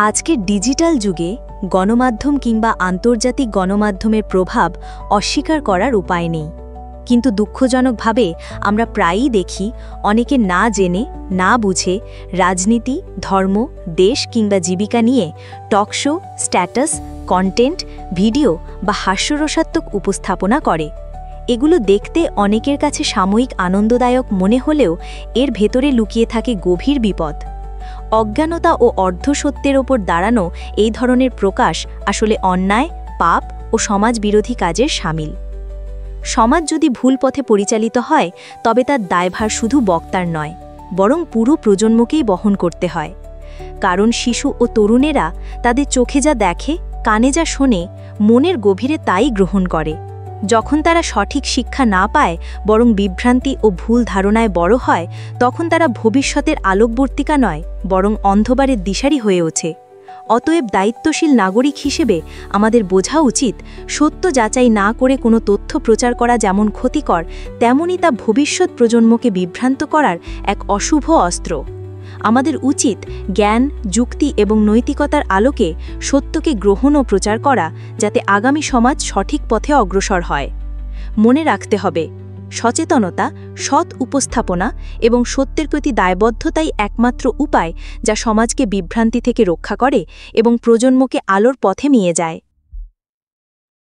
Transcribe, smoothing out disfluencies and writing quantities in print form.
আজকের ডিজিটাল যুগে গণমাধ্যম কিংবা আন্তর্জাতিক গণমাধ্যমের প্রভাব অস্বীকার করার উপায় নেই, কিন্তু দুঃখজনকভাবে আমরা প্রায়ই দেখি অনেকে না জেনে না বুঝে রাজনীতি, ধর্ম, দেশ কিংবা জীবিকা নিয়ে talk show, status, content, video বা হাস্যরসাত্মক উপস্থাপনা করে। এগুলো দেখতে অনেকের কাছে সাময়িক আনন্দদায়ক মনে হলেও এর ভেতরে লুকিয়ে থাকে গভীর বিপদ। অজ্ঞানতা ও অর্ধসত্যের ওপর দাঁড়ানো এই ধরনের প্রকাশ আসলে অন্যায়, পাপ ও সমাজবিরোধী কাজের শামিল। সমাজ যদি ভুল পথে পরিচালিত হয় তবে তার দায়ভার শুধু বক্তার নয়, বরং পুরো প্রজন্মকেই বহন করতে হয়। কারণ শিশু ও তরুণেরা তাদের চোখে যা দেখে, কানে যা শোনে, মনের গভীরে তাই গ্রহণ করে। যখন তারা সঠিক শিক্ষা না পায়, বরং বিভ্রান্তি ও ভুল ধারণায় বড় হয়, তখন তারা ভবিষ্যতের আলোকবর্তিকা নয়, বরং অন্ধকারের দিশারি হয়ে ওঠে। অতএব দায়িত্বশীল নাগরিক হিসেবে আমাদের বোঝা উচিত, সত্য যাচাই না করে কোনো তথ্য প্রচার করা যেমন ক্ষতিকর, তেমনি তা ভবিষ্যৎ প্রজন্মকে বিভ্রান্ত করার এক অশুভ অস্ত্র। আমাদের উচিত জ্ঞান, যুক্তি এবং নৈতিকতার আলোকে সত্যকে গ্রহণ ও প্রচার করা, যাতে আগামী সমাজ সঠিক পথে অগ্রসর হয়। মনে রাখতে হবে, সচেতনতা, সৎ উপস্থাপনা এবং সত্যের প্রতি দায়বদ্ধতাই একমাত্র উপায় যা সমাজকে বিভ্রান্তি থেকে রক্ষা করে এবং প্রজন্মকে আলোর পথে নিয়ে যায়।